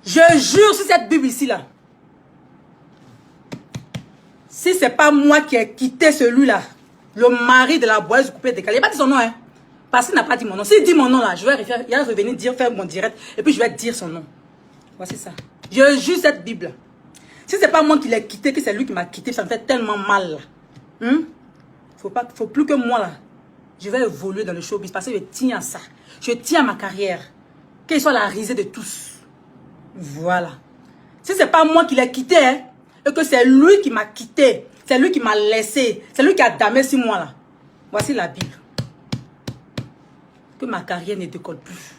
Je jure sur cette Bible ici, là. Si c'est pas moi qui ai quitté celui-là, le mari de la boise coupée décalée, il n'a pas dit son nom, hein. Parce qu'il n'a pas dit mon nom. S'il dit mon nom, là, je vais revenir faire mon direct, et puis je vais dire son nom. Voici ça. Je jure cette Bible. Si c'est pas moi qui l'ai quitté, que c'est lui qui m'a quitté, ça me fait tellement mal, là. Faut plus que moi, là. Je vais évoluer dans le showbiz parce que je tiens à ça. Je tiens à ma carrière. Qu'elle soit la risée de tous. Voilà. Si c'est pas moi qui l'ai quitté, hein, et que c'est lui qui m'a quitté, c'est lui qui m'a laissé, c'est lui qui a damé sur moi, là. Voici la Bible. Que ma carrière ne décolle plus.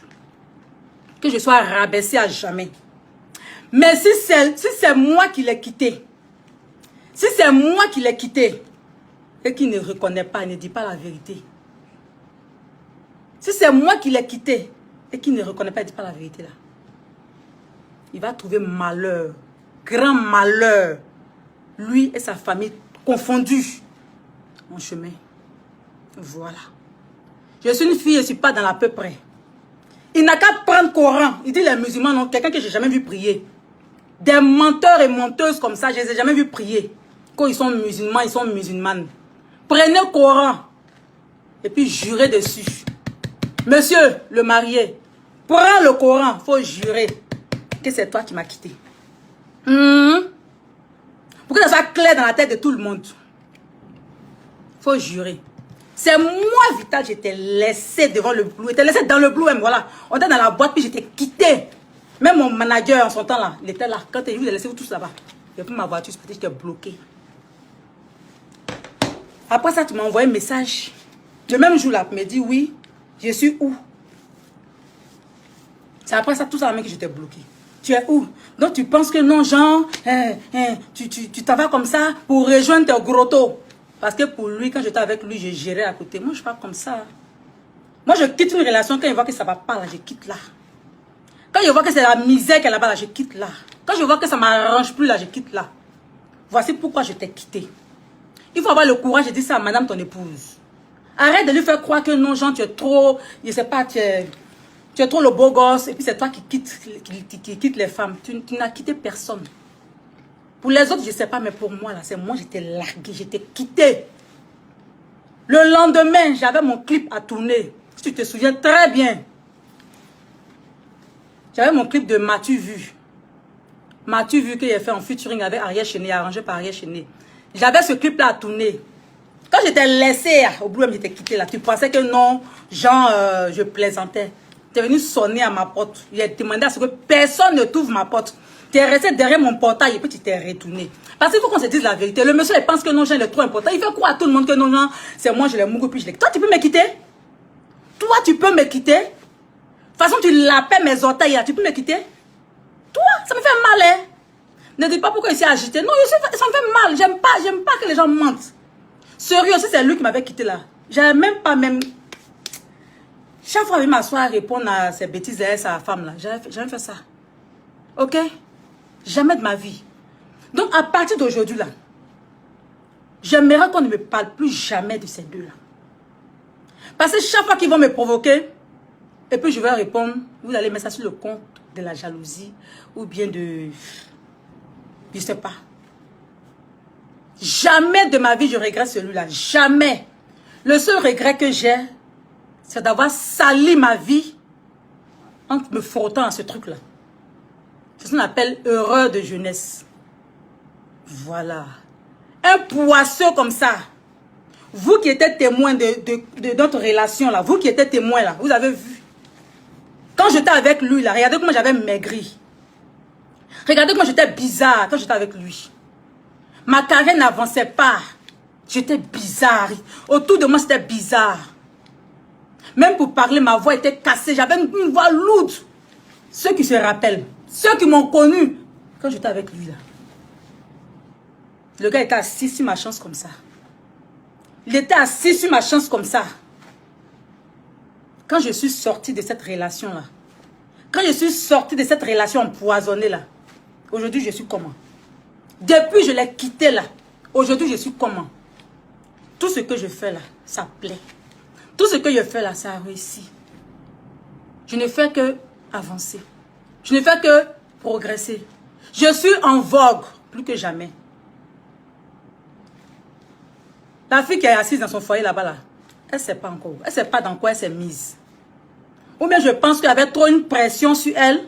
Que je sois rabaissée à jamais. Mais si c'est moi qui l'ai quitté, si c'est moi qui l'ai quitté, et qui ne reconnaît pas, ne dit pas la vérité. Si c'est moi qui l'ai quitté, et qui ne reconnaît pas, ne dit pas la vérité, là. Il va trouver malheur, grand malheur, lui et sa famille confondus en chemin. Voilà. Je suis une fille, je ne suis pas dans la peu près. Il n'a qu'à prendre Coran. Il dit les musulmans, non, quelqu'un que je n'ai jamais vu prier. Des menteurs et menteuses comme ça, je ne les ai jamais vus prier. Quand ils sont musulmans, ils sont musulmanes. Prenez le Coran et puis jurez dessus. Monsieur le marié, prends le Coran, il faut jurer que c'est toi qui m'as quitté. Pour que ça soit clair dans la tête de tout le monde. Il faut jurer. C'est moi, Vital, j'étais laissé devant le Blue. J'étais laissé dans le Blue, voilà. On était dans la boîte, puis j'étais quitté. Même mon manager, en son temps là, il était là. Quand il vous a laissé vous tous là-bas. J'ai pris ma voiture, j'étais bloqué. Après ça, tu m'as envoyé un message. Le même jour là, tu m'as dit oui, je suis où? C'est après ça, tout ça, que j'étais bloqué. Tu es où? Donc tu penses que non, Jean, tu t'en vas comme ça pour rejoindre tes grottos. Parce que pour lui, quand j'étais avec lui, je gérais à côté. Moi, je ne suis pas comme ça. Moi, je quitte une relation quand je vois que ça ne va pas, là, je quitte là. Quand je vois que c'est la misère qu'elle a là-bas, là, je quitte là. Quand je vois que ça ne m'arrange plus, là, je quitte là. Voici pourquoi je t'ai quitté. Il faut avoir le courage de dire ça à madame ton épouse. Arrête de lui faire croire que non, Jean, tu es trop, je ne sais pas, tu es trop le beau gosse, et puis c'est toi qui quitte les femmes. Tu n'as quitté personne. Pour les autres, je ne sais pas, mais pour moi, là, c'est moi, j'étais larguée, j'étais quittée. Le lendemain, j'avais mon clip à tourner. Si tu te souviens très bien. J'avais mon clip de M'as-tu vu? M'as-tu vu qu'il a fait en featuring avec Ariel Chené, arrangé par Ariel Chené. J'avais ce clip-là à tourner. Quand j'étais laissée au boulot, j'étais quittée là. Tu pensais que non, Jean, je plaisantais. Tu es venu sonner à ma porte. J'ai demandé à ce que personne ne t'ouvre ma porte. Tu es resté derrière mon portail et puis tu t'es retourné. Parce qu'il faut qu'on se dise la vérité. Le monsieur, il pense que non, Jean, il est trop important. Il fait croire à tout le monde que non, non, c'est moi, je l'ai mouru, puis je l'ai. Toi, tu peux me quitter? Toi, tu peux me quitter? De toute façon, tu lapais mes orteils là. Tu peux me quitter? Toi, ça me fait mal, hein? Ne dis pas pourquoi il s'est agité. Non, ça me fait mal. J'aime pas que les gens mentent. Sérieux, si c'est lui qui m'avait quitté là. J'avais même pas même. Chaque fois, il m'assoit à répondre à ces bêtises à sa femme là. J'avais fait ça. Ok? Jamais de ma vie. Donc, à partir d'aujourd'hui là, j'aimerais qu'on ne me parle plus jamais de ces deux là. Parce que chaque fois qu'ils vont me provoquer, et puis je vais répondre, vous allez mettre ça sur le compte de la jalousie ou bien de... Je ne sais pas. Jamais de ma vie je regrette celui-là. Jamais. Le seul regret que j'ai, c'est d'avoir sali ma vie en me frottant à ce truc-là. C'est ce qu'on appelle erreur de jeunesse. Voilà. Un poisson comme ça. Vous qui étiez témoin de notre relation là, vous qui étiez témoin là, vous avez vu. Quand j'étais avec lui là, regardez comment j'avais maigri. Regardez comment j'étais bizarre quand j'étais avec lui. Ma carrière n'avançait pas. J'étais bizarre. Autour de moi, c'était bizarre. Même pour parler, ma voix était cassée. J'avais une voix lourde. Ceux qui se rappellent, ceux qui m'ont connu quand j'étais avec lui là. Le gars était assis sur ma chance comme ça. Il était assis sur ma chance comme ça. Quand je suis sortie de cette relation-là, quand je suis sortie de cette relation empoisonnée là, aujourd'hui je suis comment? Depuis je l'ai quitté là, aujourd'hui je suis comment? Tout ce que je fais là, ça plaît. Tout ce que je fais là, ça réussit. Je ne fais que avancer. Je ne fais que progresser. Je suis en vogue, plus que jamais. La fille qui est assise dans son foyer là-bas, là, elle ne sait pas encore. Elle ne sait pas dans quoi elle s'est mise. Ou bien je pense qu'il y avait trop une pression sur elle.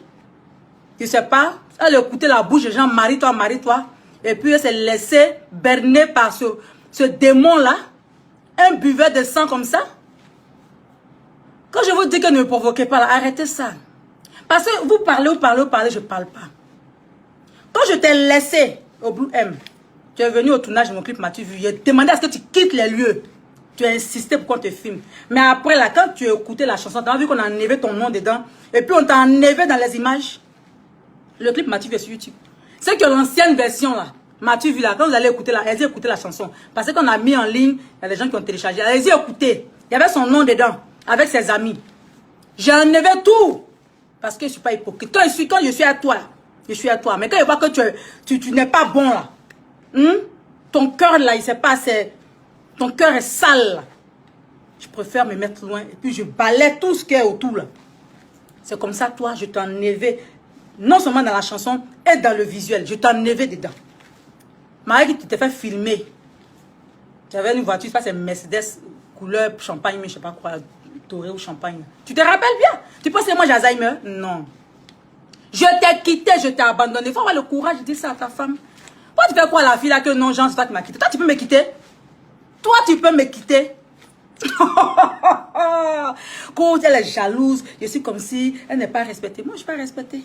Je ne sais pas. Elle écoutait la bouche des gens, marie-toi, marie-toi. Et puis elle s'est laissée berner par ce démon-là. Un buveur de sang comme ça. Quand je vous dis que ne me provoquez pas, là, arrêtez ça. Parce que vous parlez, je ne parle pas. Quand je t'ai laissé au Blue M, tu es venu au tournage de mon clip, m'as-tu vu? J'ai demandé à ce que tu quittes les lieux. Tu as insisté pour qu'on te filme. Mais après, là, quand tu as écouté la chanson, tu as vu qu'on a enlevé ton nom dedans. Et puis on t'a enlevé dans les images. Le clip m'as-tu vu sur YouTube? C'est que l'ancienne version, là, m'as-tu vu là? Quand vous allez écouter là, allez-y écouter la chanson. Parce qu'on a mis en ligne, il y a des gens qui ont téléchargé. Allez-y écouter. Il y avait son nom dedans, avec ses amis. J'ai enlevé tout. Parce que je ne suis pas hypocrite. Quand je suis à toi, je suis à toi. Mais quand je vois que tu n'es pas bon là, ton cœur là, il sait pas, ton cœur est sale là. Je préfère me mettre loin et puis je balaie tout ce qui est autour là. C'est comme ça, toi, je t'ai enlevé, non seulement dans la chanson et dans le visuel, je t'ai enlevé dedans. Marie qui t'était fait filmer. Tu avais une voiture, ça c'est Mercedes couleur champagne, mais je sais pas quoi, doré ou champagne. Tu te rappelles bien? Tu penses que moi j'ai Alzheimer? Non. Je t'ai quitté, je t'ai abandonné. Il faut avoir le courage de dire ça à ta femme. Toi, tu fais quoi la fille là que non, Jean, c'est toi qui m'as quitté. Toi, tu peux me quitter? Toi, tu peux me quitter? Quand elle est jalouse, je suis comme si elle n'est pas respectée. Moi, je ne suis pas respectée.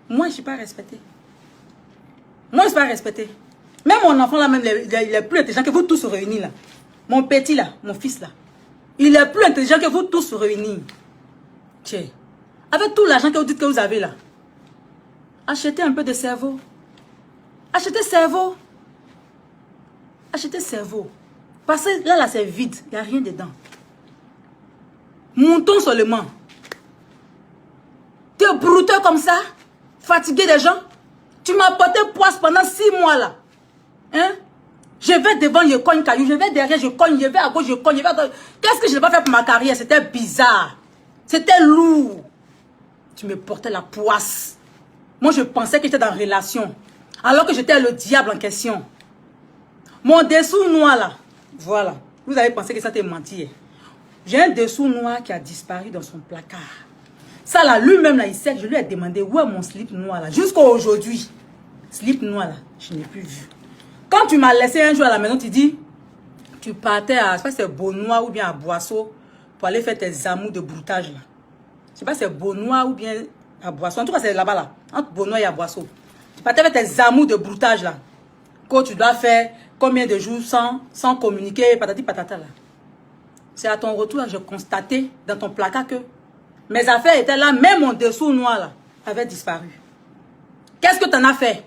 Moi, je ne suis pas respectée. Moi, je ne suis pas respectée. Même mon enfant là, même, il est plus intelligent que vous tous réunis là. Mon petit là, mon fils là. Il est plus intelligent que vous tous réunis. Tiens. Avec tout l'argent que vous dites que vous avez là. Achetez un peu de cerveau. Achetez cerveau. Achetez cerveau. Parce que là, c'est vide. Il n'y a rien dedans. Montons seulement. Tu es brouteux comme ça. Fatigué des gens. Tu m'as porté poisse pendant 6 mois là. Hein? Je vais devant, je cogne caillou. Je vais derrière, je cogne. Je vais à gauche, je cogne. Qu'est-ce que je n'ai pas fait pour ma carrière? C'était bizarre. C'était lourd. Tu me portais la poisse. Moi, je pensais que j'étais dans une relation. Alors que j'étais le diable en question. Mon dessous noir là. Voilà. Vous avez pensé que ça t'est menti. J'ai un dessous noir qui a disparu dans son placard. Ça là, lui-même là, il sait que je lui ai demandé où est mon slip noir là. Jusqu'à aujourd'hui. Slip noir là, je n'ai plus vu. Quand tu m'as laissé un jour à la maison, tu dis, tu partais à, je sais pas si c'est Beaunois ou bien à Boisseau pour aller faire tes amours de broutage là. Je sais pas si c'est Beaunois ou bien à Boisseau. En tout cas, c'est là-bas là. Entre Beaunois et à Boisseau. Tu partais faire tes amours de broutage là. Quand tu dois faire combien de jours sans communiquer, patati patata là. C'est à ton retour que j'ai constaté dans ton placard que mes affaires étaient là, même mon dessous noir là avait disparu. Qu'est-ce que tu en as fait?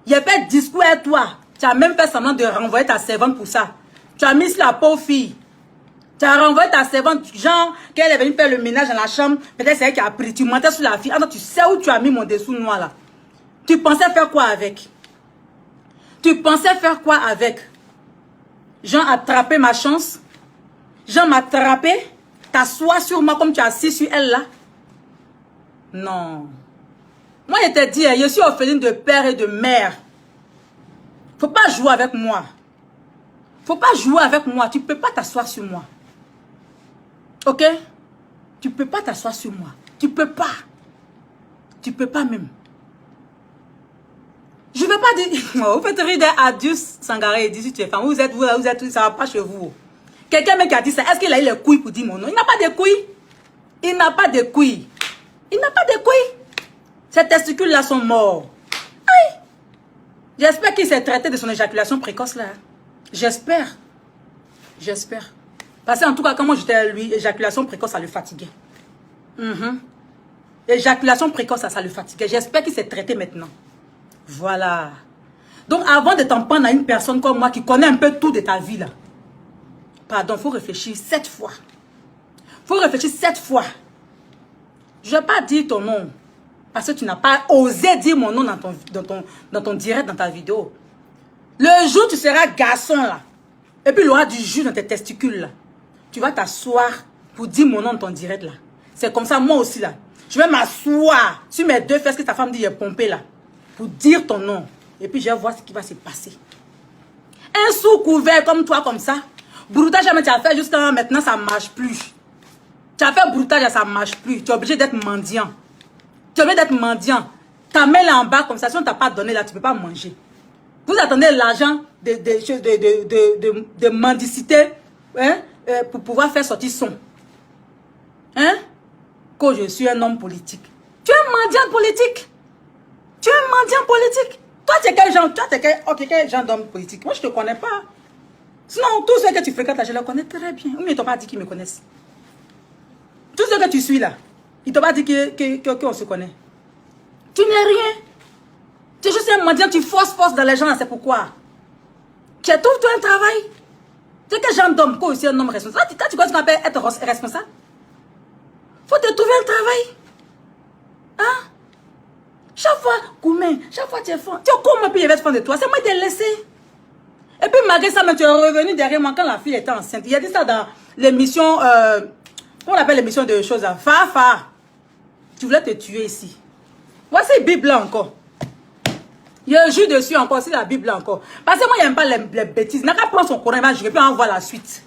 Il a fait discours à toi. Tu as même fait semblant de renvoyer ta servante pour ça. Tu as mis la pauvre fille. Tu as renvoyé ta servante, genre, qu'elle est venue faire le ménage dans la chambre. Peut-être c'est elle qui a pris. Tu mentais sur la fille. Ah non, tu sais où tu as mis mon dessous noir là. Tu pensais faire quoi avec? Tu pensais faire quoi avec? Jean attraper ma chance? Jean m'attraper? T'asseoir sur moi comme tu as assis sur elle là? Non. Moi, je t'ai dit, je suis orpheline de père et de mère. Faut pas jouer avec moi. Faut pas jouer avec moi. Tu peux pas t'asseoir sur moi. Ok? Tu peux pas t'asseoir sur moi. Tu peux pas. Tu peux pas même. Je vais pas dire... Vous faites rire d'Adius Sangaré et dit si tu es femme. Vous êtes, ça va pas chez vous. Quelqu'un qui a dit ça, est-ce qu'il a eu les couilles pour dire mon nom? Il n'a pas de couilles. Il n'a pas de couilles. Il n'a pas de couilles. Ces testicules-là sont morts. Aïe. J'espère qu'il s'est traité de son éjaculation précoce là. J'espère. J'espère. Parce qu'en tout cas, quand moi j'étais à lui, éjaculation précoce, ça le fatiguait. Éjaculation précoce, ça le fatiguait. J'espère qu'il s'est traité maintenant. Voilà. Donc avant de t'en prendre à une personne comme moi qui connaît un peu tout de ta vie là, pardon, il faut réfléchir 7 fois. Il faut réfléchir 7 fois. Je ne vais pas dire ton nom. Parce que tu n'as pas osé dire mon nom dans ton direct, dans ta vidéo. Le jour où tu seras garçon là, et puis il y aura du jus dans tes testicules là, tu vas t'asseoir pour dire mon nom dans ton direct là. C'est comme ça, moi aussi là. Je vais m'asseoir sur mes deux fesses que ta femme dit est pompée là. Pour dire ton nom. Et puis je vais voir ce qui va se passer. Un sous-couvert comme toi, comme ça. Broutage, jamais tu as fait jusqu'à maintenant, ça ne marche plus. Tu as fait broutage, ça ne marche plus. Tu es obligé d'être mendiant. Tu es obligé d'être mendiant. Ta main là en bas comme ça, si on ne t'a pas donné là, tu ne peux pas manger. Vous attendez l'argent de mendicité hein, pour pouvoir faire sortir son. Hein? Que je suis un homme politique. Tu es un mendiant politique. Tu es un mendiant politique. Toi, tu es quel genre, quel genre d'homme politique? Moi, je ne te connais pas. Sinon, tous ceux que tu fréquentes là, je les connais très bien. Ou ils ne t'ont pas dit qu'ils me connaissent. Tous ceux que tu suis là, ils ne t'ont pas dit qu'on se connaît. Tu n'es rien. Tu es juste un mendiant, tu forces dans les gens, c'est pourquoi. Tu trouves-toi un travail. Tu es quel genre d'homme? Quoi aussi un homme responsable? Quand tu crois qu'on appelle être responsable, faut te trouver un travail. Hein? Chaque fois, Koumen, chaque fois tu es fort. Tu es comment puis il va te fondre de toi? C'est moi qui t'ai laissé. Et puis malgré ça, tu es revenu derrière moi quand la fille était enceinte. Il a dit ça dans l'émission, on l'appelle l'émission de choses là. Fafa. Tu voulais te tuer ici. Voici la Bible là encore. Il joue dessus encore, c'est la Bible là encore. Parce que moi, il n'aime pas les bêtises. Il n'a qu'à prendre son courant, il va jurer, puis on voit la suite.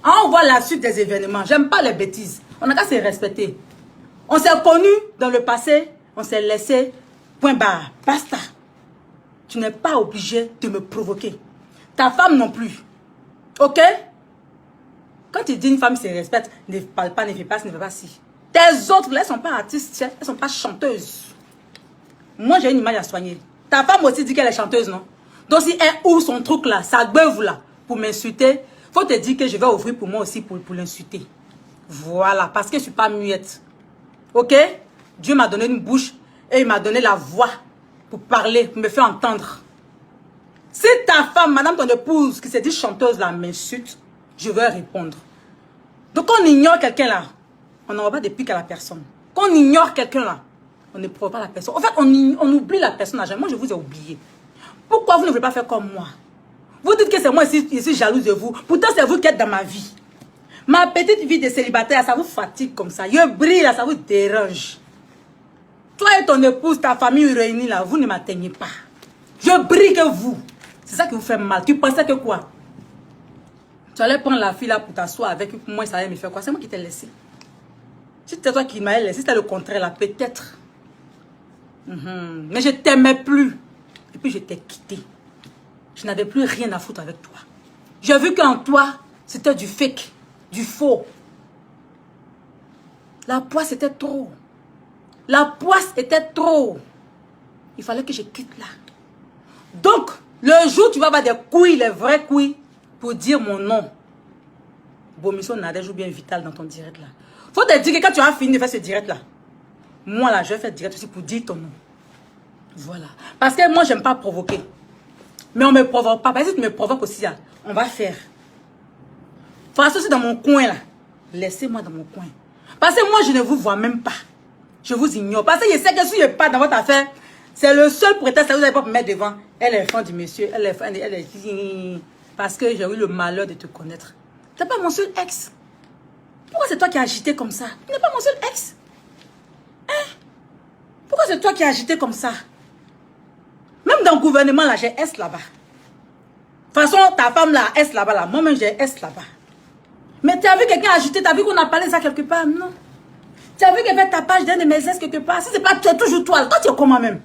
On voit la suite des événements. J'aime pas les bêtises. On n'a qu'à se respecter. On s'est connus dans le passé, on s'est laissé, point barre, basta. Tu n'es pas obligé de me provoquer. Ta femme non plus. Ok? Quand tu dis une femme se respecte, ne parle pas, ne fais pas, ne fais pas si. Tes autres, elles ne sont pas artistes, elles ne sont pas chanteuses. Moi, j'ai une image à soigner. Ta femme aussi dit qu'elle est chanteuse, non? Donc, si elle ouvre son truc là, sa beuve là, pour m'insulter, faut te dire que je vais ouvrir pour moi aussi pour l'insulter. Voilà, parce que je ne suis pas muette. Ok? Dieu m'a donné une bouche et il m'a donné la voix pour parler, pour me faire entendre. Si ta femme, madame ton épouse, qui s'est dit chanteuse là, m'insulte, je vais répondre. Donc, on ignore quelqu'un là, on n'envoie pas de pique à la personne. Quand on ignore quelqu'un là, on ne provoque pas la personne. En fait, on oublie la personne à jamais. Moi, je vous ai oublié. Pourquoi vous ne voulez pas faire comme moi? Vous dites que c'est moi ici, je suis jalouse de vous. Pourtant, c'est vous qui êtes dans ma vie. Ma petite vie de célibataire, ça vous fatigue comme ça. Je brille là, ça vous dérange. Toi et ton épouse, ta famille réunie là, vous ne m'atteignez pas. Je brille que vous. C'est ça qui vous fait mal. Tu pensais que quoi? Tu allais prendre la fille là pour t'asseoir avec moi, ça allait me faire quoi? C'est moi qui t'ai laissé. Si c'était toi qui m'avais laissé, c'était le contraire là, peut-être. Mais je t'aimais plus. Et puis je t'ai quitté. Je n'avais plus rien à foutre avec toi. J'ai vu qu'en toi, c'était du fake, du faux. La poisse était trop. La poisse était trop. Il fallait que je quitte là. Donc, le jour où tu vas avoir des couilles, les vraies couilles, pour dire mon nom. Bomisson Nadège ou bien Vital dans ton direct là. Faut te dire que quand tu as fini de faire ce direct là, moi là, je vais faire direct aussi pour dire ton nom. Voilà. Parce que moi, j'aime pas provoquer. Mais on me provoque pas. Parce que si tu me provoques aussi, là, on va faire. Face aussi dans mon coin là. Laissez-moi dans mon coin. Parce que moi, je ne vous vois même pas. Je vous ignore. Parce que je sais que si je n'ai pas dans votre affaire, c'est le seul prétexte que vous n'allez pas me mettre devant. Elle est fan du monsieur. Elle est fan. Elle est... Parce que j'ai eu le malheur de te connaître. Tu n'es pas mon seul ex. Pourquoi c'est toi qui as agité comme ça? Tu n'es pas mon seul ex. Hein? Pourquoi c'est toi qui as agité comme ça? Même dans le gouvernement, là, j'ai S là-bas. De toute façon, ta femme là, S là-bas, là. Moi-même, j'ai S là-bas. Mais tu as vu quelqu'un agiter, tu as vu qu'on a parlé de ça quelque part? Non. Tu as vu qu'il y avait ta page d'un de mes S quelque part? Si c'est pas, tu es toujours toi. Toi, tu es comment même?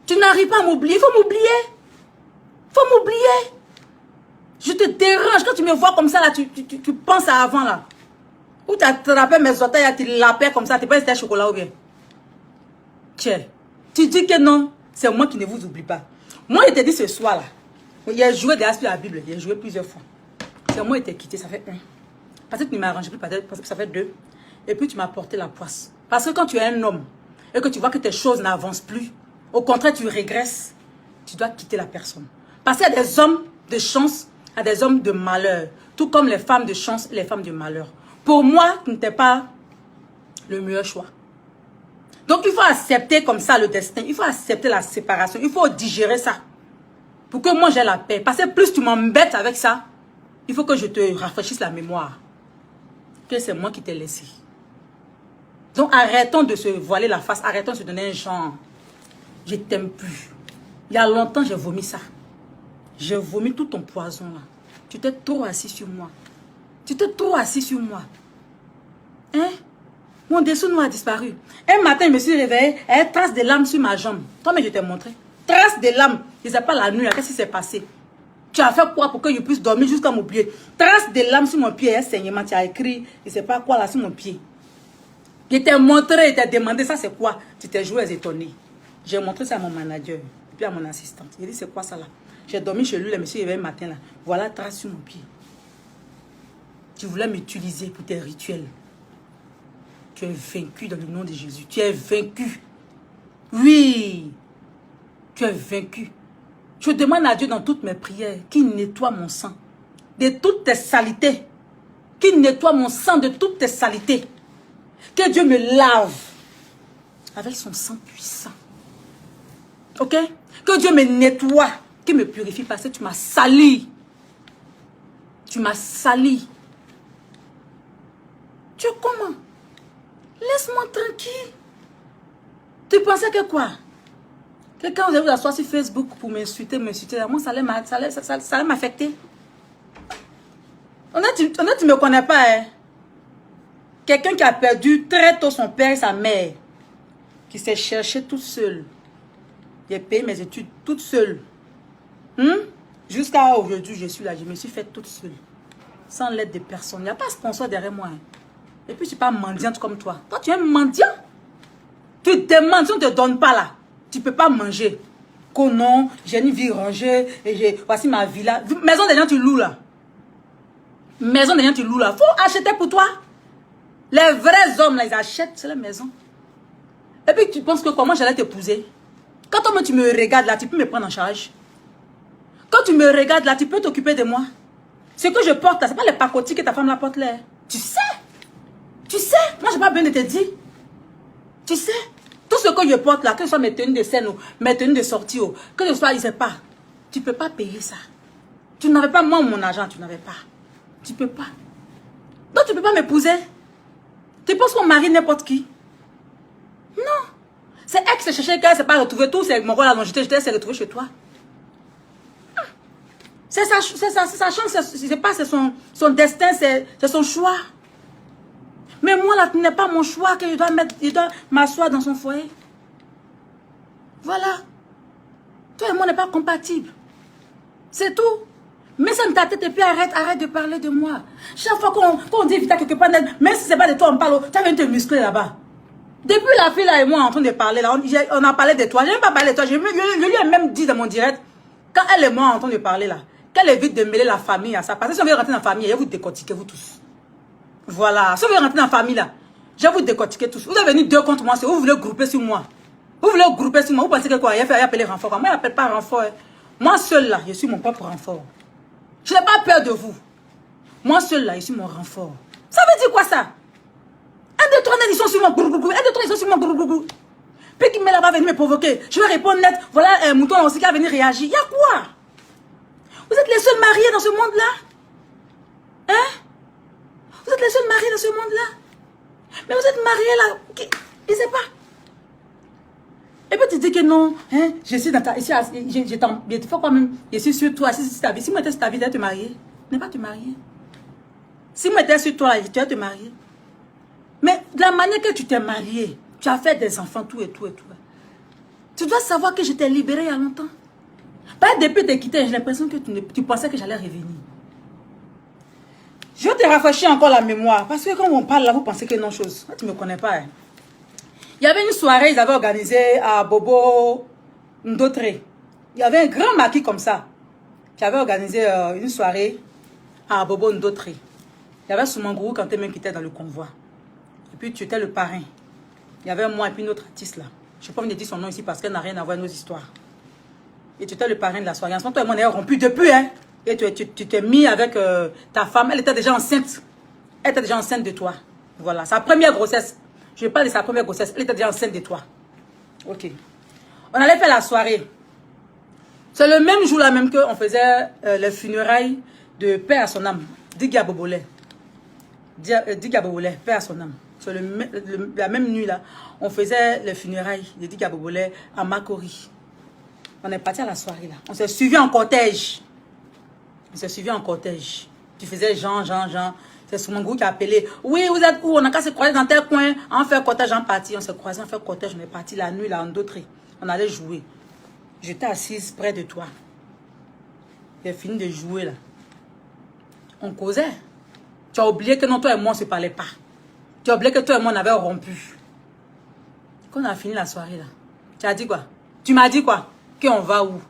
Tu n'arrives pas à m'oublier. Il faut m'oublier. Il faut m'oublier. Je te dérange. Quand tu me vois comme ça, là, tu penses à avant, là. Ou tu as attrapé mes orteils, tu l'as comme ça, tu penses que c'était chocolat ou bien? Tiens. Tu dis que non, c'est moi qui ne vous oublie pas. Moi, je t'ai dit ce soir, là. Il a joué derrière la Bible. Il a joué plusieurs fois. C'est moi qui t'ai quitté, ça fait 1. Parce que tu ne m'as arrangé plus, parce que ça fait 2. Et puis tu m'as porté la poisse. Parce que quand tu es un homme et que tu vois que tes choses n'avancent plus, au contraire, tu régresses, tu dois quitter la personne. Parce qu'il y a des hommes de chance, il y a des hommes de malheur. Tout comme les femmes de chance et les femmes de malheur. Pour moi, tu n'étais pas le meilleur choix. Donc il faut accepter comme ça le destin. Il faut accepter la séparation. Il faut digérer ça. Pour que moi j'ai la paix. Parce que plus tu m'embêtes avec ça, il faut que je te rafraîchisse la mémoire. Que c'est moi qui t'ai laissé. Donc arrêtons de se voiler la face, arrêtons de se donner un genre. Je t'aime plus. Il y a longtemps, j'ai vomi ça. J'ai vomi tout ton poison là. Tu t'es trop assis sur moi. Tu t'es trop assis sur moi. Hein? Mon dessous noir a disparu. Un matin, je me suis réveillée, il y a une trace de lame sur ma jambe. Toi, mais je t'ai montré. Trace de lame. Je ne sais pas la nuit, qu'est-ce qui s'est passé? Tu as fait quoi pour que je puisse dormir jusqu'à mon pied? Trace de lame sur mon pied, un saignement. Tu as écrit, je ne sais pas quoi là sur mon pied. Je t'ai montré, je t'ai demandé ça c'est quoi? Tu t'es joué étonné. J'ai montré ça à mon manager et puis à mon assistante. J'ai dit c'est quoi ça là? J'ai dormi chez lui, le monsieur réveillé matin là. Voilà trace sur mon pied. Tu voulais m'utiliser pour tes rituels. Tu es vaincu dans le nom de Jésus. Tu es vaincu. Oui. Tu es vaincu. Je demande à Dieu dans toutes mes prières qu'il nettoie mon sang de toutes tes saletés. Qu'il nettoie mon sang de toutes tes saletés. Que Dieu me lave avec son sang puissant. Ok? Que Dieu me nettoie. Qu'il me purifie parce que tu m'as sali. Tu m'as sali. Tu es comment? Laisse-moi tranquille. Tu pensais que quoi? Quelqu'un vous asseoir sur Facebook pour m'insulter. Moi, ça allait m'affecter. Tu ne me connais pas. Hein? Quelqu'un qui a perdu très tôt son père et sa mère. Qui s'est cherché toute seule. J'ai payé mes études toute seule. Jusqu'à aujourd'hui, je suis là. Je me suis faite toute seule. Sans l'aide de personne. Il n'y a pas de sponsor derrière moi. Hein? Et puis, je ne suis pas mendiante comme toi. Toi, tu es mendiant. Tu demandes, si on ne te donne pas là, tu ne peux pas manger. Que non, j'ai une vie rangée, et voici ma villa. Maison des gens, tu loues là. Maison des gens, tu loues là. Faut acheter pour toi. Les vrais hommes là, ils achètent, c'est la maison. Et puis, tu penses que comment j'allais t'épouser? Quand toi, tu me regardes là, tu peux me prendre en charge. Quand tu me regardes là, tu peux t'occuper de moi. Ce que je porte là, ce n'est pas les pacotis que ta femme la porte là. Tu sais? Tu sais, moi je n'ai pas besoin de te dire. Tu sais, tout ce que je porte là, que ce soit mes tenues de scène ou mes tenues de sortie, que ce soit, je ne sais pas. Tu ne peux pas payer ça. Tu n'avais pas, moi, mon argent, tu n'avais pas. Tu ne peux pas. Donc tu ne peux pas m'épouser. Tu penses qu'on marie n'importe qui? Non. C'est elle qui s'est cherchée, qu'elle ne s'est pas retrouvée. Tout, c'est mon rôle à l'ongité, je t'ai retrouvé chez toi. C'est sa chance, c'est son destin, c'est son choix. Mais moi, là, ce n'est pas mon choix que je dois m'asseoir dans son foyer. Voilà. Toi et moi, on n'est pas compatibles. C'est tout. Mais ça ne tête et puis arrête de parler de moi. Chaque fois qu'on dit vite quelque part, même si ce n'est pas de toi, on parle, tu as envie de te muscler là-bas. Depuis la fille là et moi en train de parler, là, on a parlé de toi. Je n'ai même pas parlé de toi. Je lui ai même dit dans mon direct, quand elle et moi en train de parler là, qu'elle évite de mêler la famille à ça. Parce que si on veut rentrer dans la famille, elle vous décortiquer, vous tous. Voilà. Si vous voulez rentrer dans la famille là, je vais vous décortiquer tous. Vous êtes venus 2 contre moi, c'est vous voulez grouper sur moi. Vous voulez grouper sur moi. Vous pensez que quoi? Il a appelé renfort. Moi, il n'appelle pas renfort. Hein. Moi seul là, je suis mon propre renfort. Je n'ai pas peur de vous. Moi seul là, je suis mon renfort. Ça veut dire quoi ça? 1, 2, 3 net, ils sont sur moi. 1, 2, 3, ils sont sur moi. Puis qui là va venir me provoquer. Je vais répondre net. Voilà un mouton aussi qui va venir réagir. Il y a quoi? Vous êtes les seuls mariés dans ce monde là? Hein? Vous êtes les seuls mariés dans ce monde-là. Mais vous êtes mariés là. Je ne sais pas. Et puis tu dis que non. Hein, je suis dans ta... Je te fais quoi même? Je suis sur toi. Si ta vie. Si moi j'étais sur ta vie, tu vas te marier. Tu n'es pas te marier. Si moi j'étais sur toi, tu vas te marier. Mais de la manière que tu t'es marié, tu as fait des enfants, tout et tout et tout. Tu dois savoir que je t'ai libéré il y a longtemps. Pas depuis te quitter, j'ai l'impression que tu pensais que j'allais revenir. Je vais te rafraîchir encore la mémoire. Parce que quand on parle là, vous pensez que non chose. Tu ne me connais pas. Hein. Il y avait une soirée, ils avaient organisé à Bobo Ndotré. Il y avait un grand maquis comme ça. Qui avait organisé une soirée à Bobo Ndotré. Il y avait Soumangourou quand même qui était dans le convoi. Et puis tu étais le parrain. Il y avait moi et puis une autre artiste là. Je ne vais pas venir dire son nom ici parce qu'elle n'a rien à voir avec nos histoires. Et tu étais le parrain de la soirée. En ce moment, toi et moi, on est rompu depuis, hein. Et tu t'es mis avec ta femme. Elle était déjà enceinte. Elle était déjà enceinte de toi. Voilà. Sa première grossesse. Je parle de sa première grossesse. Elle était déjà enceinte de toi. Ok. On allait faire la soirée. C'est le même jour là même qu'on faisait les funérailles de Père à son âme. Diga Bobolé. Diga Bobolé, Père à son âme. sur la même nuit là, on faisait les funérailles de Dick Abobolé à Makori. On est parti à la soirée là. On s'est suivi en cortège. On s'est suivi en cortège. Tu faisais Jean. C'est sur mon groupe qui a appelé. Oui, vous êtes où? On a qu'à se croiser dans tel coin. On fait cortège en partie. On s'est croisé, on fait cortège. On est parti la nuit là en d'autres. On allait jouer. J'étais assise près de toi. J'ai fini de jouer là. On causait. Tu as oublié que non, toi et moi, on ne se parlait pas. Tu as oublié que toi et moi, on avait rompu. Quand on a fini la soirée là, tu as dit quoi? Tu m'as dit quoi? Qu'on va où?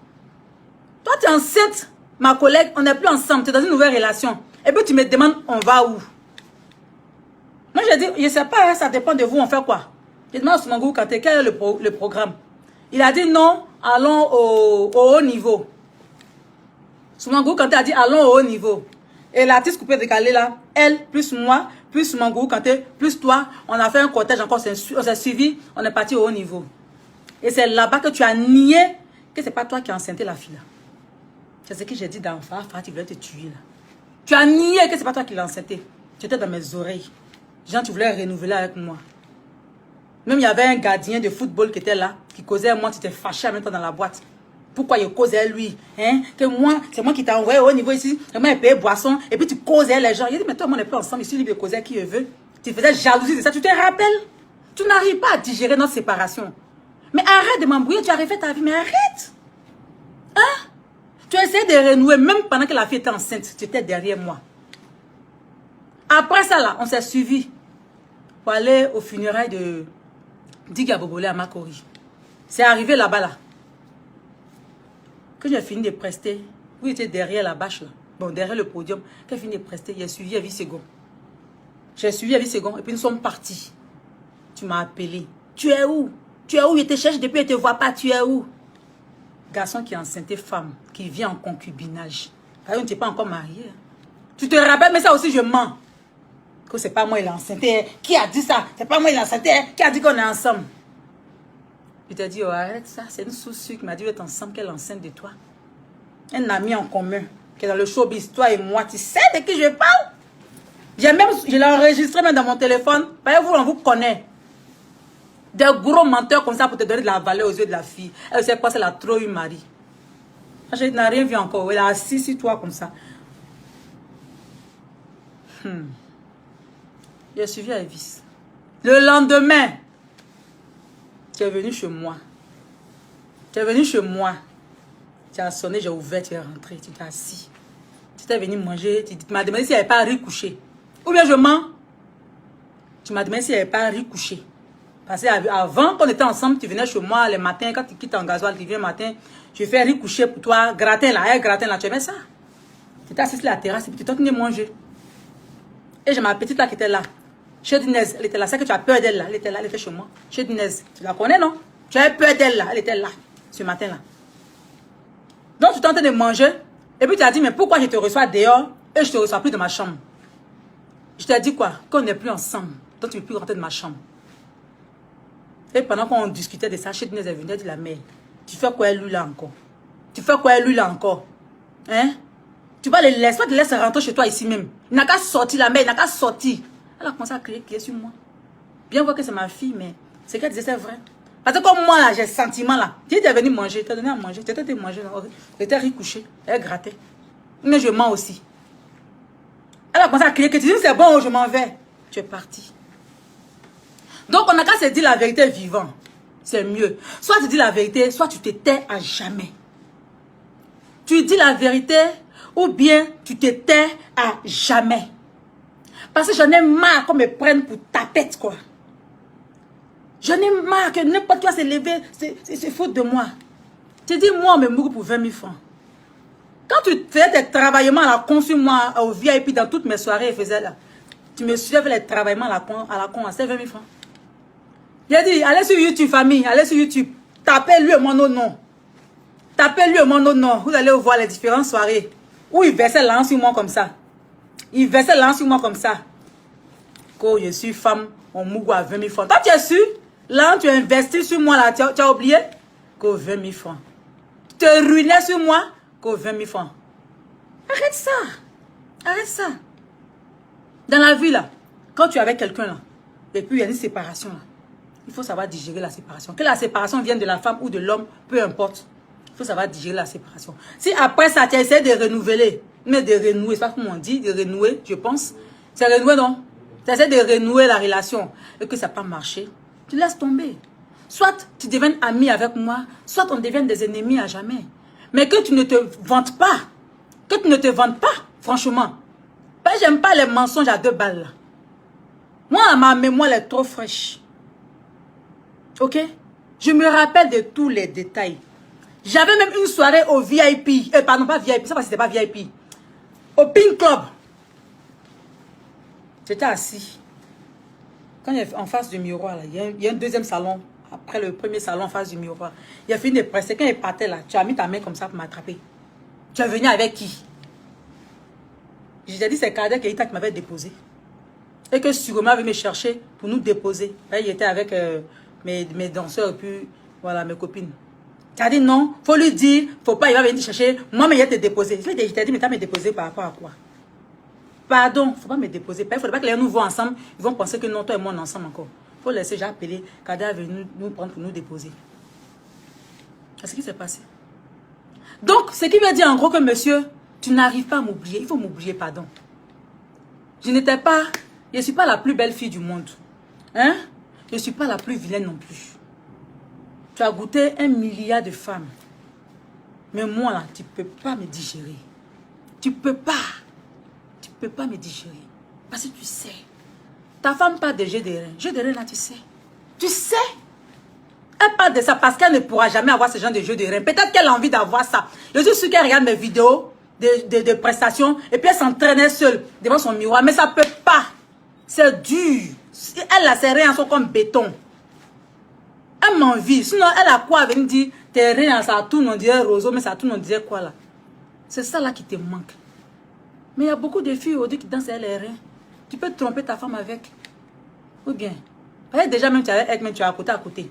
Toi, tu es enceinte, ma collègue, on n'est plus ensemble, tu es dans une nouvelle relation. Et puis tu me demandes, on va où? Moi, j'ai dit, je ne sais pas, hein, ça dépend de vous, on fait quoi? Je demande à Soumangou Kanté, quel est le programme? Il a dit non, allons au haut niveau. Soumangou Kanté a dit, allons au haut niveau. Et l'artiste coupé décalé là, elle, plus moi, plus Soumangou Kanté, plus toi, on a fait un cortège encore, on s'est suivi, on est parti au haut niveau. Et c'est là-bas que tu as nié que ce n'est pas toi qui as enceinté la fille là. C'est ce que j'ai dit dans Farah, tu voulais te tuer là. Tu as nié que ce n'est pas toi qui l'as enceinté. Tu étais dans mes oreilles. Genre, tu voulais renouveler avec moi. Même il y avait un gardien de football qui était là, qui causait à moi, tu t'es fâché en même temps dans la boîte. Pourquoi il causait lui? Hein? Que moi, c'est moi qui t'ai envoyé au niveau ici, et moi, il payait boisson, et puis tu causais les gens. Il dit, mais toi, moi, on n'est plus ensemble, je suis libre de causer à qui je veux. Tu faisais jalousie de ça, tu te rappelles? Tu n'arrives pas à digérer notre séparation. Mais arrête de m'embrouiller, tu as refait ta vie, mais arrête. Hein? Tu as essayé de renouer, même pendant que la fille était enceinte, tu étais derrière moi. Après ça, là, on s'est suivi pour aller aux funérailles de Dick Abobolé à Makori. C'est arrivé là-bas, là. Que j'ai fini de prester, vous étiez derrière la bâche, là. Bon, derrière le podium. Quand j'ai fini de prester, j'ai suivi Avis Segon. J'ai suivi Avis Segon, et puis nous sommes partis. Tu m'as appelé. Tu es où? Tu es où? Je te cherche depuis, je ne te vois pas. Tu es où? Garçon qui est enceinte, femme, qui vit en concubinage. Car tu n'es pas encore marié. Tu te rappelles, mais ça aussi, je mens. Que c'est pas moi, il est enceinte. Qui a dit ça? C'est pas moi, il est enceinte. Qui a dit qu'on est ensemble? Je t'ai dit, oh, arrête ça. C'est une sous-sue qui m'a dit, vous êtes ensemble, qu'elle est enceinte de toi. Un ami en commun, qui est dans le showbiz, toi et moi. Tu sais de qui je parle? Je l'ai enregistré même dans mon téléphone. Voyez-vous, on vous connaît. Des gros menteurs comme ça pour te donner de la valeur aux yeux de la fille. Elle sait quoi, c'est la trop eu mari. Je n'ai rien vu encore. Elle a assis sur toi comme ça. J'ai suivi Elvis. Le lendemain, tu es venu chez moi. Tu es venu chez moi. Tu as sonné, j'ai ouvert, tu es rentré, tu t'es assis. Tu t'es venu manger, tu m'as demandé si elle n'avait pas riz couché. Ou bien je mens. Tu m'as demandé si elle n'avait pas riz couché. Parce qu'avant qu'on était ensemble, tu venais chez moi le matin, quand tu quittes en gasoil, tu viens le matin, je fais riz couché pour toi, gratin là, gratin là, tu aimais ça. Tu étais assis sur la terrasse et puis tu t'es venu manger. Et j'ai ma petite là qui était là. Chez Dinez, elle était là, c'est que tu as peur d'elle là, elle était là, elle était chez moi. Chez Dinez, tu la connais non? Tu as peur d'elle là, elle était là, ce matin là. Donc tu étais en train de manger, et puis tu as dit, mais pourquoi je te reçois dehors et je te reçois plus de ma chambre? Je t'ai dit quoi? Qu'on n'est plus ensemble, donc tu ne peux plus rentrer de ma chambre. Et pendant qu'on discutait de ça, chez Dinez, elle venait de la mère. Tu fais quoi lui là encore? Tu fais quoi lui là encore? Hein? Tu vas le laisser, toi tu laisses rentrer chez toi ici même. Il n'a qu'à sortir la mère, il n'a qu'à sortir. Elle a commencé à crier sur moi. Bien voir que c'est ma fille, mais ce qu'elle disait c'est vrai. Parce que comme moi là, j'ai ce sentiment là. Tu es venu manger, tu t'es donné à manger, tu étais manger, tu riz couché, elle grattait. Mais je mens aussi. Elle a commencé à crier que tu dis c'est bon, je m'en vais. Tu es parti. Donc on n'a qu'à se dire la vérité vivant. C'est mieux. Soit tu dis la vérité, soit tu te tais à jamais. Tu dis la vérité, ou bien tu te tais à jamais. Parce que j'en ai marre qu'on me prenne pour tapette, quoi. J'en ai marre que n'importe qui va se lever, c'est faute de moi. Tu dis, moi, on me mourra pour 20 000 francs. Quand tu fais tes travaillements à la con sur moi, au VIP, dans toutes mes soirées, je faisais là. Tu me suivais les travaillements à la con, c'est 20 000 francs. J'ai dit, allez sur YouTube, famille, allez sur YouTube. Tapez lui et mon nom. Tapez lui et mon nom. Vous allez voir les différentes soirées où il versait l'an sur moi comme ça. Il versait l'an sur moi comme ça. Quand je suis femme, on mourra à 20 000 francs. Toi, tu as su, là, tu as investi sur moi, là, tu as oublié que 20 000 francs. Tu te ruinais sur moi que 20 000 francs. Arrête ça. Arrête ça. Dans la vie, là, quand tu es avec quelqu'un, là, Et puis il y a une séparation là. Il faut savoir digérer la séparation. Que la séparation vienne de la femme ou de l'homme, peu importe. Il faut savoir digérer la séparation. Si après ça, tu essaies de renouveler, mais de renouer, c'est pas comme on dit, de renouer, je pense. C'est renouer, non? Tu essaies de renouer la relation et que ça n'a pas marché, tu laisses tomber. Soit tu deviens ami avec moi, soit on devient des ennemis à jamais. Mais que tu ne te vantes pas. Que tu ne te vantes pas, franchement. Ben, j'aime pas les mensonges à 2 balles. Là. Moi, ma mémoire est trop fraîche. Ok? Je me rappelle de tous les détails. J'avais même une soirée au VIP. Pardon, pas VIP. Ça, c'était pas VIP. Au Pink Club. J'étais assis. Quand il est en face du miroir, là, il y a un deuxième salon. Après le premier salon en face du miroir. Il a fini de presser. Quand il partait là, tu as mis ta main comme ça pour m'attraper. Tu es venu avec qui? Je t'ai dit, c'est Kader Keita qui m'avait déposé. Et que sûrement il avait me chercher pour nous déposer. Là, il était avec mes danseurs et puis voilà, mes copines. Tu as dit non, faut lui dire, faut pas, il va venir te chercher. Moi, mais il va te déposer. Je t'ai dit, mais tu as me déposé par rapport à quoi? Pardon, faut pas me déposer. Il ne faudrait pas que les gens nous voient ensemble. Ils vont penser que non, toi et moi, on est ensemble encore. Il faut laisser, j'ai appelé, Kader est venu nous prendre pour nous déposer. C'est ce qui s'est passé. Donc, ce qui veut dire en gros que monsieur, tu n'arrives pas à m'oublier. Il faut m'oublier, pardon. Je ne suis pas la plus belle fille du monde. Hein? Je ne suis pas la plus vilaine non plus. Tu as goûté 1 milliard de femmes. Mais moi, là, tu ne peux pas me digérer. Tu ne peux pas. Tu ne peux pas me digérer. Parce que tu sais. Ta femme parle de jeu de rein. Jeu de rein, là, tu sais. Tu sais. Elle parle de ça parce qu'elle ne pourra jamais avoir ce genre de jeu de rein. Peut-être qu'elle a envie d'avoir ça. Je suis sûre qu'elle regarde mes vidéos de prestations et puis elle s'entraînait seule devant son miroir. Mais ça ne peut pas. C'est dur. Elle a ses reins sont comme béton. Elle m'envie. Sinon, elle a quoi à venir dire tes reins, ça tourne, on dirait roseau, mais ça tourne, on dirait quoi là? C'est ça là qui te manque. Mais il y a beaucoup de filles aujourd'hui qui dansent les reins. Tu peux tromper ta femme avec. Ou bien. Déjà, même tu es à côté.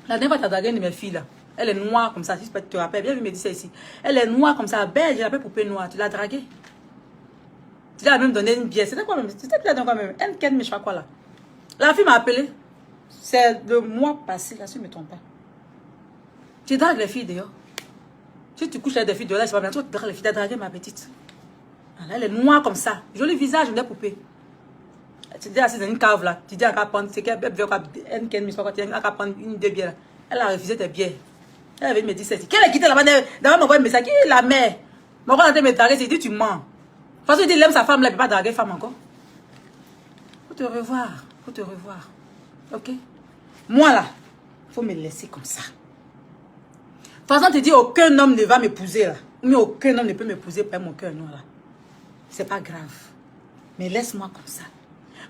La dernière fois, tu as dragué une de mes filles là. Elle est noire comme ça. Si tu te rappelles, viens me dire ça ici. Elle est noire comme ça, belle. J'ai appelé poupée noire. Tu l'as draguée. Tu lui as même donné une bière. C'était quoi même? C'était tu l'as donné quoi même? Un ken, mais je sais pas quoi là. La fille m'a appelé. C'est le mois passé, là, si je ne me trompe pas. Tu dragues les filles d'ailleurs. Si tu couches avec des filles de là, je sais pas bien. Tu dragues les filles. Tu as dragué ma petite. Elle est noire comme ça. Joli visage, une poupée. Tu dis assise dans une cave là. Tu dis à qu'à prendre. C'est qu'elle veut un ken, mais je sais pas quoi. Tu dis à qu'à prendre une deux bières. Elle a refusé tes bières. Elle avait me dit ça. Qu'elle a quitté là-bas. D'abord, m'envoie un message. Qui est la mère? Mon gars, me draguer. Il dit tu mens. Parce qu'il dit il aime sa femme là. Il ne peut pas draguer femme encore. Faut te revoir. Faut te revoir. Ok? Moi là, faut me laisser comme ça. De toute façon, tu dis aucun homme ne va m'épouser là. Mais aucun homme ne peut m'épouser par mon cœur noir là. C'est pas grave. Mais laisse-moi comme ça.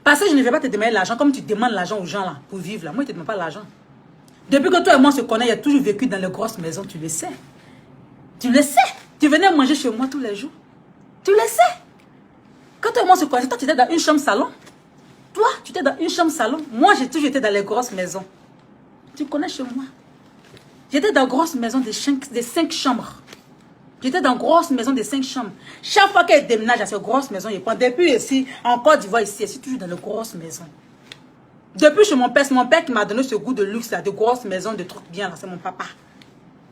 Parce que je ne vais pas te demander l'argent comme tu demandes l'argent aux gens là pour vivre là. Moi, je ne te demande pas l'argent. Depuis que toi et moi on se connaît, il a toujours vécu dans les grosses maisons, tu le sais. Tu le sais. Tu venais manger chez moi tous les jours. Tu le sais. Quand toi et moi on se connaissait, toi tu étais dans une chambre salon. Toi, tu étais dans une chambre salon. Moi, j'ai toujours été dans les grosses maisons. Tu connais chez moi. J'étais dans grosses maisons de 5 chambres. J'étais dans grosses maisons de 5 chambres. Chaque fois qu'elle déménage à ces grosses maisons, il prend. Depuis ici, en Côte d'Ivoire, ici, je suis toujours dans les grosses maisons. Depuis chez mon père qui m'a donné ce goût de luxe, là, de grosses maisons, de trucs bien, là, c'est mon papa.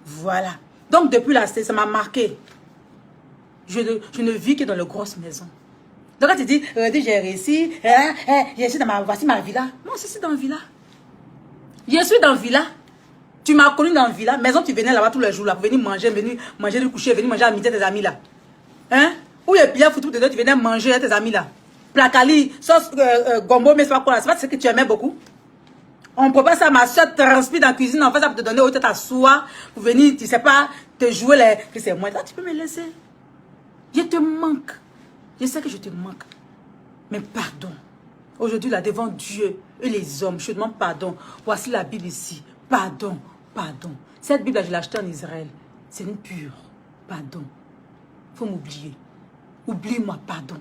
Voilà. Donc, depuis là, ça m'a marqué. Je ne vis que dans les grosses maisons. Donc, quand tu dis, j'ai réussi, je suis dans voici ma villa. Non, je suis dans la villa. Je suis dans la villa. Tu m'as connu dans la villa. Maison, tu venais là-bas tous les jours, là, pour venir manger du coucher, venir manger à midi avec tes amis, là. Hein? Ou les pillard foutu de tu venais manger avec tes amis, là. Placali, sauce gombo, mais c'est pas quoi là. C'est pas ce que tu aimais beaucoup. On prépare ça, ma soeur transpire dans la cuisine, en fait, ça pour te donner au tête à soi, pour venir, tu sais pas, te jouer les. Que c'est moi. Là, tu peux me laisser. Je te manque. Je sais que je te manque. Mais pardon. Aujourd'hui, là, devant Dieu et les hommes, je te demande pardon. Voici la Bible ici. Pardon. Pardon. Cette Bible, là, je l'ai achetée en Israël. C'est une pure. Pardon. Faut m'oublier. Oublie-moi, pardon.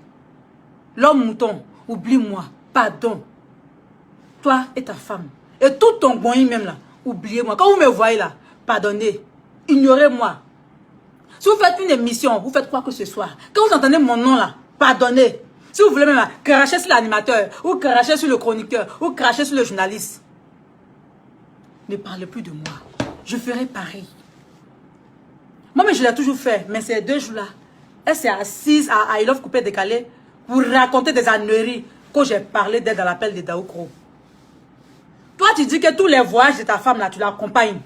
L'homme mouton, oublie-moi, pardon. Toi et ta femme. Et tout ton bon même là, oubliez-moi. Quand vous me voyez là, pardonnez. Ignorez-moi. Si vous faites une émission, vous faites quoi que ce soit. Quand vous entendez mon nom là, pardonnez. Si vous voulez même cracher sur l'animateur, ou cracher sur le chroniqueur, ou cracher sur le journaliste, ne parlez plus de moi. Je ferai pareil. Moi, mais je l'ai toujours fait. Mais ces 2 jours-là, elle s'est assise à I Love Coupé Décalé pour raconter des âneries quand j'ai parlé d'elle dans l'appel de Daoukro. Toi, tu dis que tous les voyages de ta femme, là, tu l'accompagnes.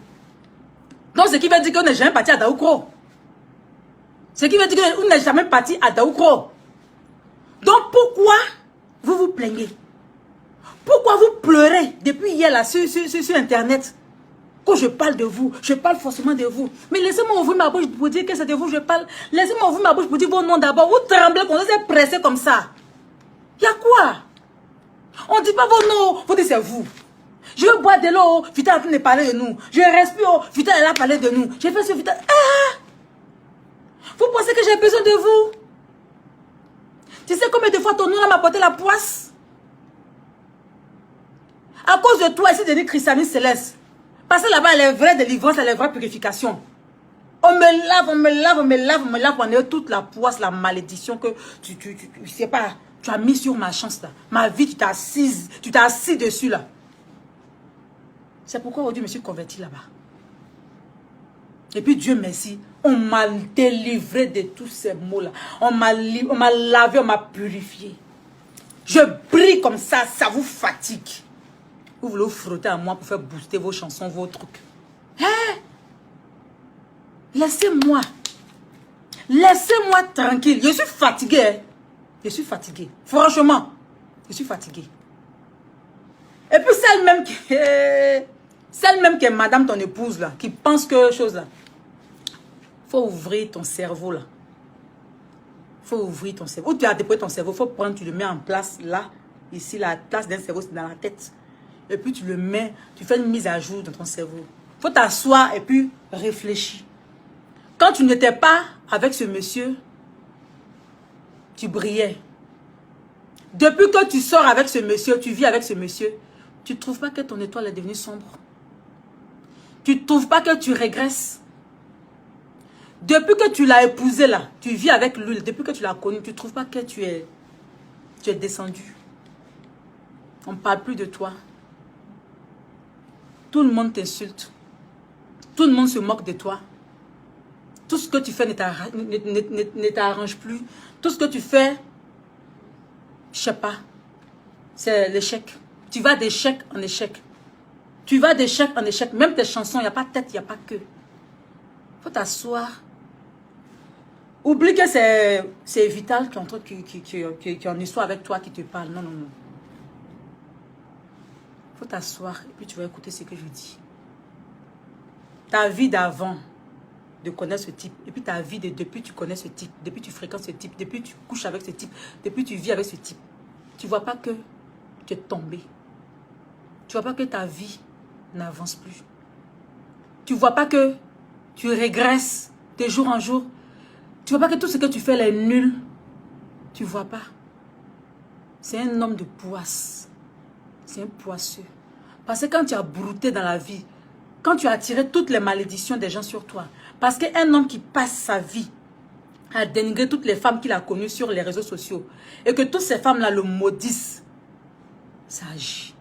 Donc, ce qui veut dire qu'on n'est jamais parti à Daoukro. Ce qui veut dire qu'on n'est jamais parti à Daoukro. Donc, pourquoi vous vous plaignez? Pourquoi vous pleurez depuis hier, là, sur Internet? Quand je parle de vous, je parle forcément de vous. Mais laissez-moi ouvrir ma bouche pour dire que c'est de vous que je parle. Laissez-moi ouvrir ma bouche pour dire vos noms d'abord. Vous tremblez quand vous êtes pressé comme ça. Il y a quoi? On ne dit pas vos noms. Vous dites c'est vous. Je veux boire de l'eau. Vita est en train de parler de nous. Je respire. Vita elle a parlé de nous. J'ai fait ce Vita. Ah! Vous pensez que j'ai besoin de vous? Tu sais combien de fois ton nom m'a apporté la poisse? À cause de toi, ici, Denis Christiani Céleste. Parce que là-bas, les vraies délivrances, les vraies purifications. On me lave, on me lave, on me lave, on me lave. On a toute la poisse, la malédiction que tu sais pas, tu as mis sur ma chance là. Ma vie, tu t'es assis dessus là. C'est pourquoi aujourd'hui, je me suis converti là-bas. Et puis Dieu merci, on m'a délivré de tous ces mots-là. On m'a lavé, on m'a purifié. Je brille comme ça vous fatigue. Vous voulez vous frotter à moi pour faire booster vos chansons, vos trucs. Hein? Laissez-moi. Laissez-moi tranquille. Je suis fatigué. Hein? Je suis fatigué. Franchement, je suis fatigué. Et puis celle-même qui est madame ton épouse là, qui pense que chose là. Faut ouvrir ton cerveau là. Faut ouvrir ton cerveau. Où tu as déposé ton cerveau, faut prendre, tu le mets en place là. Ici, la place d'un cerveau, c'est dans la tête. Et puis tu le mets, tu fais une mise à jour dans ton cerveau. Faut t'asseoir et puis réfléchir. Quand tu n'étais pas avec ce monsieur, tu brillais. Depuis que tu sors avec ce monsieur, tu vis avec ce monsieur, tu ne trouves pas que ton étoile est devenue sombre? Tu ne trouves pas que tu régresses? Depuis que tu l'as épousé là, tu vis avec lui, depuis que tu l'as connu, tu ne trouves pas que tu es descendu? On ne parle plus de toi. Tout le monde t'insulte. Tout le monde se moque de toi. Tout ce que tu fais ne t'arrange plus. Tout ce que tu fais, je sais pas, c'est l'échec. Tu vas d'échec en échec. Tu vas d'échec en échec. Même tes chansons, il n'y a pas de tête, il n'y a pas que. Faut t'asseoir. Oublie que c'est Vital qui est en histoire avec toi, qui te parle. Non, non, non. Faut t'asseoir et puis tu vas écouter ce que je dis. Ta vie d'avant de connaître ce type, et puis ta vie depuis tu connais ce type, depuis tu fréquentes ce type, depuis tu couches avec ce type, depuis tu vis avec ce type, tu vois pas que tu es tombé. Tu vois pas que ta vie n'avance plus. Tu vois pas que tu régresses de jour en jour. Tu vois pas que tout ce que tu fais là est nul. Tu vois pas. C'est un homme de poisse. C'est un poisseux. Parce que quand tu as brouté dans la vie, quand tu as attiré toutes les malédictions des gens sur toi, parce qu'un homme qui passe sa vie à dénigrer toutes les femmes qu'il a connues sur les réseaux sociaux, et que toutes ces femmes-là le maudissent, ça agit.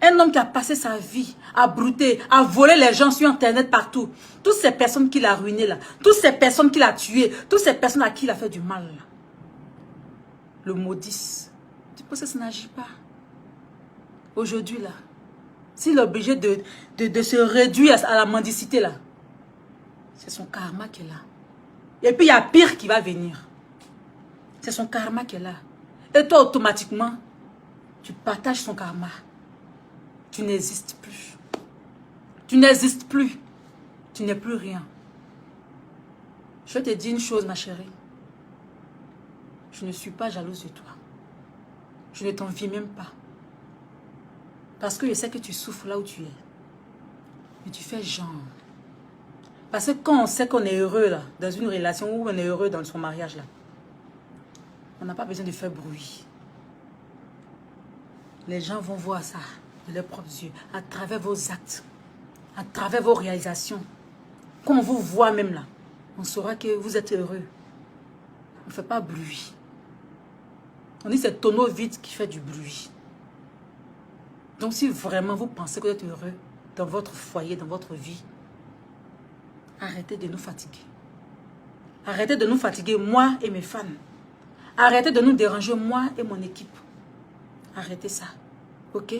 Un homme qui a passé sa vie à brouter, à voler les gens sur Internet partout, toutes ces personnes qu'il a ruinées là, toutes ces personnes qu'il a tuées, toutes ces personnes à qui il a fait du mal là, le maudissent. Tu penses que ça n'agit pas? Aujourd'hui là, s'il est obligé de se réduire à la mendicité là, c'est son karma qui est là. Et puis il y a pire qui va venir. C'est son karma qui est là. Et toi automatiquement, tu partages son karma. Tu n'existes plus. Tu n'existes plus. Tu n'es plus rien. Je te dis une chose ma chérie. Je ne suis pas jalouse de toi. Je ne t'envie même pas. Parce que je sais que tu souffres là où tu es. Mais tu fais genre. Parce que quand on sait qu'on est heureux là, dans une relation où on est heureux dans son mariage là, on n'a pas besoin de faire bruit. Les gens vont voir ça de leurs propres yeux, à travers vos actes, à travers vos réalisations. Quand on vous voit même là, on saura que vous êtes heureux. On ne fait pas bruit. On dit c'est tonneau vide qui fait du bruit. Donc si vraiment vous pensez que vous êtes heureux dans votre foyer, dans votre vie, arrêtez de nous fatiguer. Arrêtez de nous fatiguer, moi et mes fans. Arrêtez de nous déranger, moi et mon équipe. Arrêtez ça. Ok?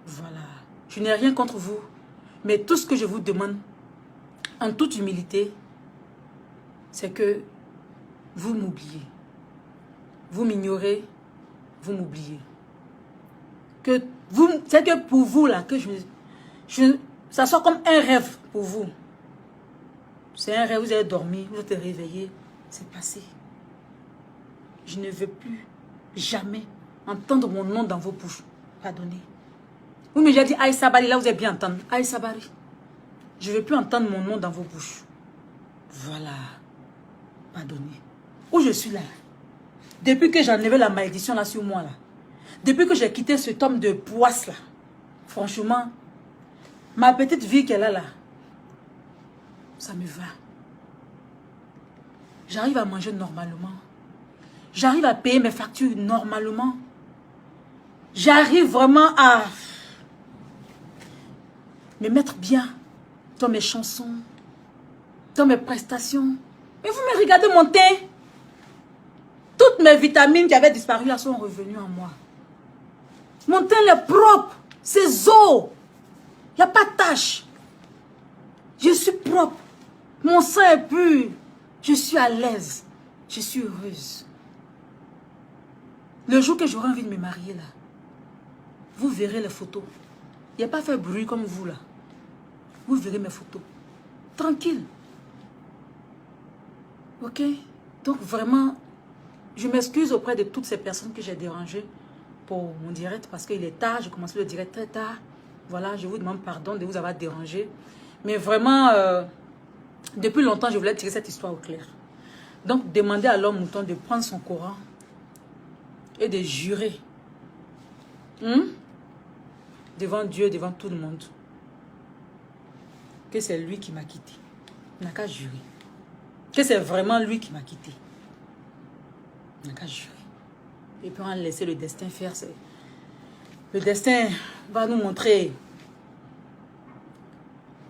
Voilà. Je n'ai rien contre vous. Mais tout ce que je vous demande, en toute humilité, c'est que vous m'oubliez. Vous m'ignorez, vous m'oubliez. C'est que pour vous, là, que ça soit comme un rêve pour vous. C'est un rêve, vous avez dormi, vous êtes réveillé, c'est passé. Je ne veux plus jamais entendre mon nom dans vos bouches. Pardonnez. Oui, mais j'ai dit Aïe Sabari, là vous avez bien entendu. Aïe Sabari. Je ne veux plus entendre mon nom dans vos bouches. Voilà. Pardonnez. Où je suis là? Depuis que j'ai enlevé la malédiction là sur moi là. Depuis que j'ai quitté cet homme de poisse là. Franchement, ma petite vie qu'elle a là, ça me va. J'arrive à manger normalement. J'arrive à payer mes factures normalement. J'arrive vraiment à me mettre bien dans mes chansons, dans mes prestations. Mais vous me regardez mon teint. Toutes mes vitamines qui avaient disparu là sont revenues en moi. Mon teint est propre. C'est os. Il n'y a pas de tache. Je suis propre. Mon sang est pur. Je suis à l'aise. Je suis heureuse. Le jour que j'aurai envie de me marier là, vous verrez les photos. Il n'y a pas fait bruit comme vous là. Vous verrez mes photos. Tranquille. Ok? Donc vraiment, je m'excuse auprès de toutes ces personnes que j'ai dérangées pour mon direct parce qu'il est tard. J'ai commencé le direct très tard. Voilà, je vous demande pardon de vous avoir dérangé. Mais vraiment, depuis longtemps, je voulais tirer cette histoire au clair. Donc, demandez à l'homme mouton de prendre son Coran et de jurer devant Dieu, devant tout le monde, que c'est lui qui m'a quitté. Il n'a qu'à jurer. Que c'est vraiment lui qui m'a quitté. Il n'a qu'à jurer. Et puis on va laisser le destin faire. Le destin va nous montrer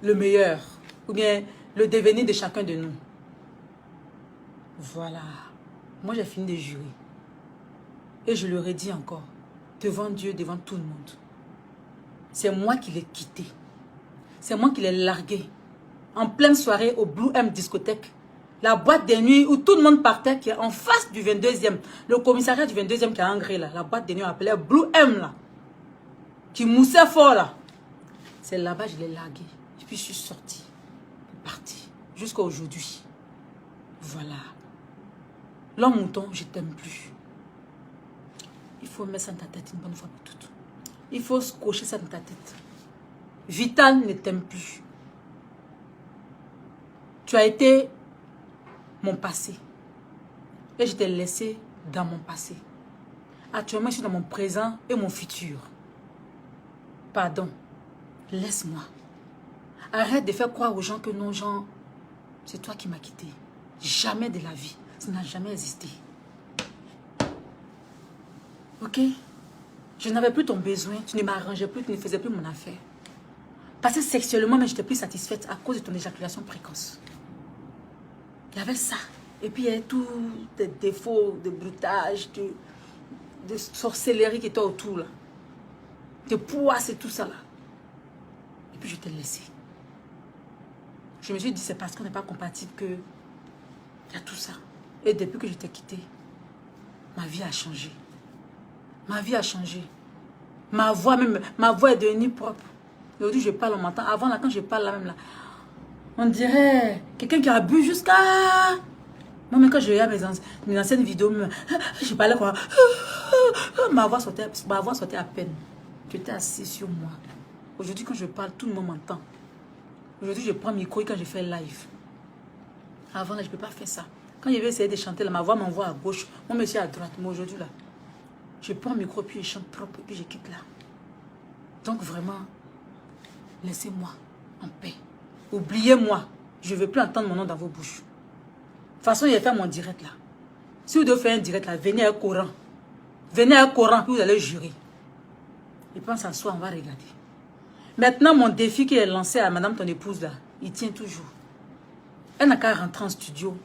le meilleur. Ou bien le devenir de chacun de nous. Voilà. Moi j'ai fini de jurer. Et je le redis encore. Devant Dieu, devant tout le monde. C'est moi qui l'ai quitté. C'est moi qui l'ai largué. En pleine soirée au Blue M discothèque. La boîte des nuits où tout le monde partait, qui est en face du 22e. Le commissariat du 22e qui est en gré là. La boîte des nuits appelée Blue M là. Qui moussait fort là. C'est là-bas je l'ai largué. Et puis je suis sortie. Partie. Jusqu'à aujourd'hui. Voilà. L'homme mouton, je t'aime plus. Il faut mettre ça dans ta tête une bonne fois pour toutes. Il faut cocher ça dans ta tête. Vital ne t'aime plus. Tu as été mon passé. Et je t'ai laissé dans mon passé. Actuellement, je suis dans mon présent et mon futur. Pardon. Laisse-moi. Arrête de faire croire aux gens que non, Jean, c'est toi qui m'as quitté. Jamais de la vie. Ça n'a jamais existé. Ok? Je n'avais plus ton besoin. Tu ne m'arrangeais plus. Tu ne faisais plus mon affaire. Parce que sexuellement, mais je n'étais plus satisfaite à cause de ton éjaculation précoce. Il y avait ça. Et puis il y avait tous des défauts de brutage, de sorcellerie qui étaient autour là. De poisse et tout ça là. Et puis je t'ai laissé. Je me suis dit, c'est parce qu'on n'est pas compatible que il y a tout ça. Et depuis que je t'ai quitté, ma vie a changé. Ma vie a changé. Ma voix est devenue propre. Aujourd'hui, je parle, on m'entend. Avant, là, quand je parle là même là, on dirait quelqu'un qui a bu jusqu'à... Moi, même quand je regarde mes anciennes vidéos, je parlais quoi. Ma voix sortait à peine. J'étais assis sur moi. Aujourd'hui, quand je parle, tout le monde m'entend. Aujourd'hui, je prends le micro quand je fais live. Avant, là, je ne peux pas faire ça. Quand je vais essayer de chanter, là, ma voix m'envoie à gauche. Mon monsieur à droite. Mais aujourd'hui, là, je prends le micro, puis je chante propre, puis je quitte là. Donc, vraiment, laissez-moi en paix. Oubliez-moi. Je ne veux plus entendre mon nom dans vos bouches. De toute façon, il a fait mon direct là. Si vous devez faire un direct là, venez avec Coran. Venez à un Coran, puis vous allez jurer. Il pense à soi, on va regarder. Maintenant, mon défi qui est lancé à madame ton épouse, là, il tient toujours. Elle n'a qu'à rentrer en studio.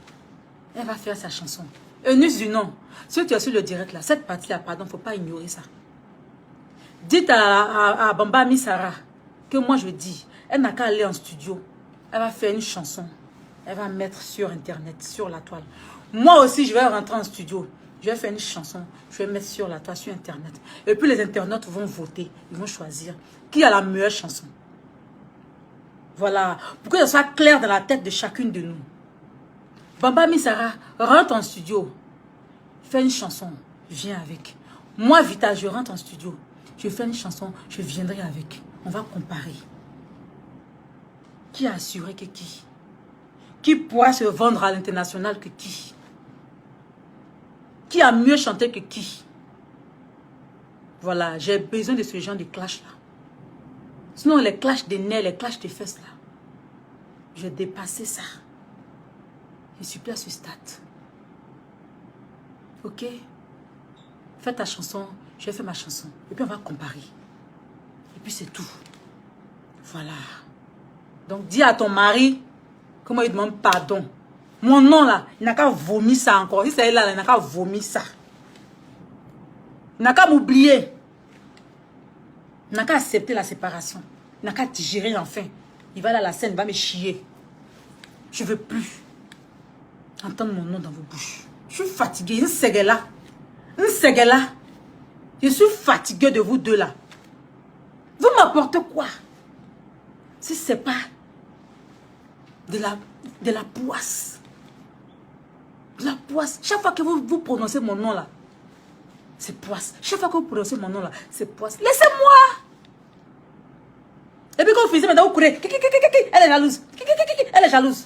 Elle va faire sa chanson. Eunice du nom. Si tu as sur le direct, là, cette partie-là, pardon, il ne faut pas ignorer ça. Dites à Bamba Misara que moi, je dis, elle n'a qu'à aller en studio. Elle va faire une chanson. Elle va mettre sur Internet, sur la toile. Moi aussi, je vais rentrer en studio. Je vais faire une chanson. Je vais mettre sur la toile, sur Internet. Et puis, les internautes vont voter. Ils vont choisir qui a la meilleure chanson. Voilà. Pour que ce soit clair dans la tête de chacune de nous. Bamba Misara, rentre en studio. Fais une chanson. Viens avec. Moi, Vita, je rentre en studio. Je fais une chanson. Je viendrai avec. On va comparer. Qui a assuré que qui? Qui pourra se vendre à l'international que qui? Qui a mieux chanté que qui? Voilà, j'ai besoin de ce genre de clash-là. Sinon, les clashs des nerfs, les clashs des fesses, là, je vais dépasser ça. Je suis plus à ce stade. Ok? Fais ta chanson, je vais faire ma chanson. Et puis, on va comparer. Et puis, c'est tout. Voilà. Donc, dis à ton mari comment il demande pardon. Mon nom là, il n'a qu'à vomir ça encore. Si c'est elle là, il n'a qu'à vomir ça. Il n'a qu'à m'oublier. Il n'a qu'à accepter la séparation. Il n'a qu'à digérer enfin. Il va aller à la scène, il va me chier. Je ne veux plus entendre mon nom dans vos bouches. Je suis fatiguée. Une séguela. Une séguela. Je suis fatiguée de vous deux là. Vous m'apportez quoi? Si ce n'est pas de la poisse. De la poisse. Chaque fois que vous prononcez mon nom là, c'est poisse. Chaque fois que vous prononcez mon nom là, c'est poisse. Laissez-moi. Et puis quand vous finissez maintenant, vous courez. Elle est jalouse. Elle est jalouse.